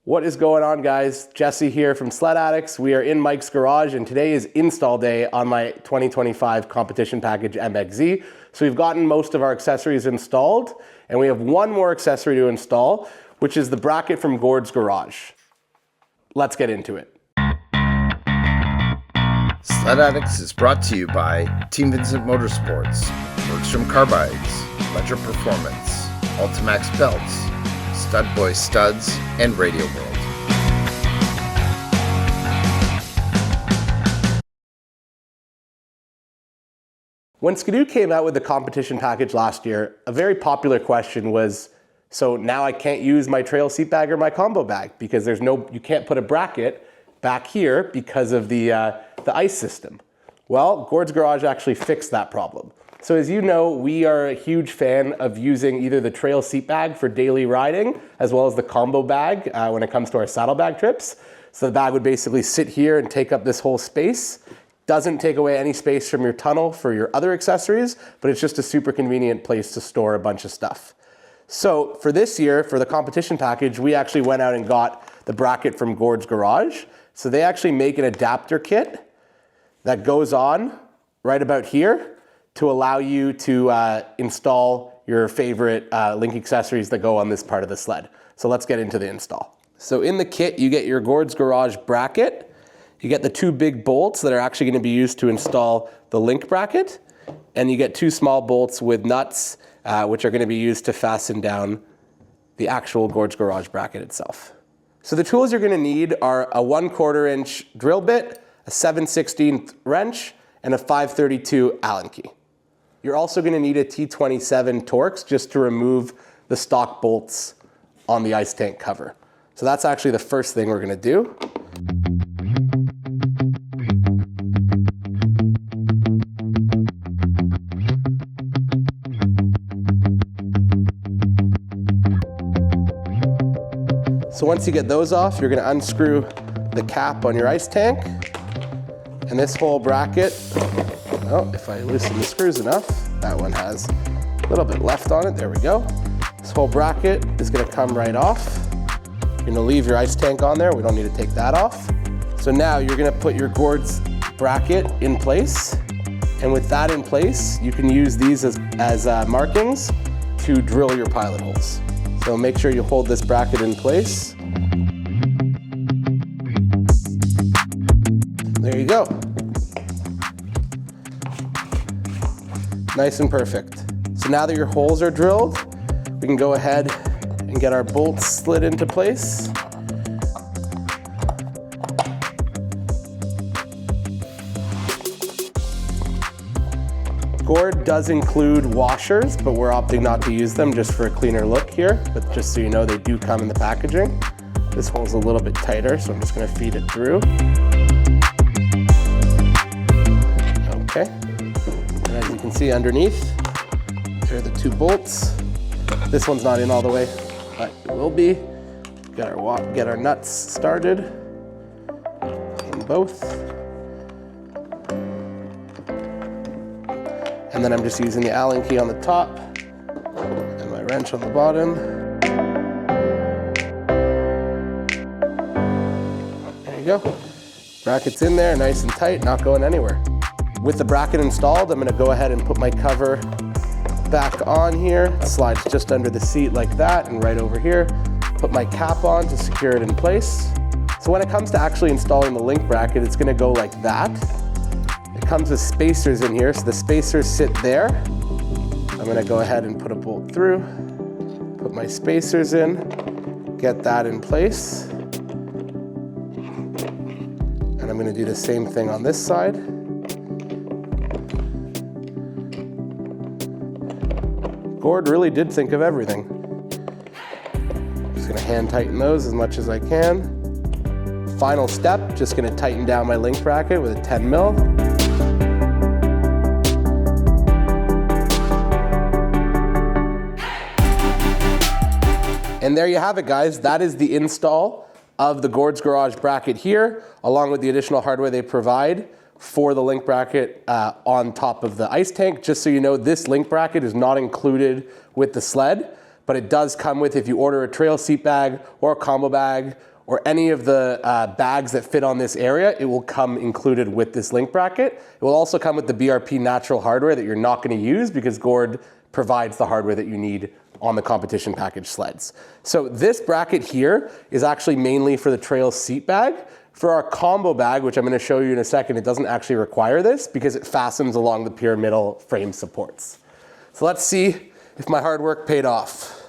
What is going on, guys? Jesse here from Sledaddicz. We are in Mike's garage and today is install day on my 2025 competition package MXZ. So we've gotten most of our accessories installed and we have one more accessory to install, which is the bracket from Gord's garage. Let's get into it. Sledaddicz is brought to you by Team Vincent Motorsports, Bergstrom Carbides, Ledger Performance, Ultimax Belts, Stud Boy Studs, and Radio World. When Ski-Doo came out with the competition package last year, a very popular question was, so now I can't use my trail seat bag or my combo bag because you can't put a bracket back here because of the ice system. Well, Gord's garage actually fixed that problem. So as you know, we are a huge fan of using either the trail seat bag for daily riding, as well as the combo bag when it comes to our saddlebag trips. So the bag would basically sit here and take up this whole space. Doesn't take away any space from your tunnel for your other accessories, but it's just a super convenient place to store a bunch of stuff. So for this year, for the competition package, we actually went out and got the bracket from Gord's garage. So they actually make an adapter kit that goes on right about here to allow you to install your favorite LinQ accessories that go on this part of the sled. So let's get into the install. So in the kit, you get your Gord's garage bracket. You get the two big bolts that are actually going to be used to install the LinQ bracket. And you get two small bolts with nuts, which are going to be used to fasten down the actual Gord's garage bracket itself. So the tools you're going to need are a 1/4 inch drill bit, a 7/16 wrench, and a 532 Allen key. You're also going to need a T27 Torx just to remove the stock bolts on the ice tank cover. So that's actually the first thing we're going to do. So once you get those off, you're going to unscrew the cap on your ice tank. And this whole bracket, oh, if I loosen the screws enough, that one has a little bit left on it. There we go. This whole bracket is going to come right off. You're going to leave your ice tank on there. We don't need to take that off. So now you're going to put your Gord's bracket in place. And with that in place, you can use these as markings to drill your pilot holes. So make sure you hold this bracket in place. There you go. Nice and perfect. So now that your holes are drilled, we can go ahead and get our bolts slid into place. Gord does include washers, but we're opting not to use them just for a cleaner look here. But just so you know, they do come in the packaging. This hole's a little bit tighter, so I'm just going to feed it through. Okay. And as you can see underneath, there are the two bolts. This one's not in all the way, but it will be. Get our nuts started in both. And then I'm just using the Allen key on the top and my wrench on the bottom. There you go. Bracket's in there, nice and tight, not going anywhere. With the bracket installed, I'm going to go ahead and put my cover back on here. It slides just under the seat like that and right over here. Put my cap on to secure it in place. So when it comes to actually installing the LinQ bracket, it's going to go like that. It comes with spacers in here, so the spacers sit there. I'm going to go ahead and put a bolt through, put my spacers in, get that in place. And I'm going to do the same thing on this side. Gord really did think of everything. Just going to hand tighten those as much as I can. Final step, just going to tighten down my LinQ bracket with a 10 mil. And there you have it, guys. That is the install of the Gord's garage bracket here, along with the additional hardware they provide for the LinQ bracket on top of the ice tank. Just so you know, this LinQ bracket is not included with the sled, but it does come with, if you order a trail seat bag or a combo bag or any of the bags that fit on this area, it will come included with this LinQ bracket. It will also come with the BRP natural hardware that you're not going to use because Gord provides the hardware that you need on the competition package sleds. So this bracket here is actually mainly for the trail seat bag. For our combo bag, which I'm going to show you in a second, it doesn't actually require this because it fastens along the pyramidal frame supports. So let's see if my hard work paid off.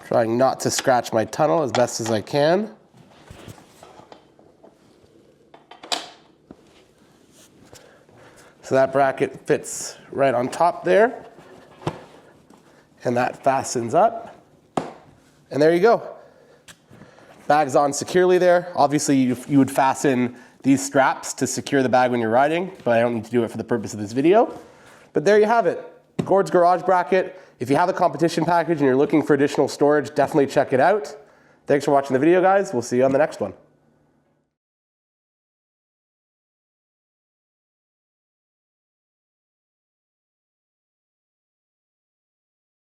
Trying not to scratch my tunnel as best as I can. So that bracket fits right on top there. And that fastens up. And there you go. Bag's on securely there. Obviously you would fasten these straps to secure the bag when you're riding, but I don't need to do it for the purpose of this video. But there you have it. Gord's garage bracket. If you have a competition package and you're looking for additional storage, definitely check it out. Thanks for watching the video, guys. We'll see you on the next one.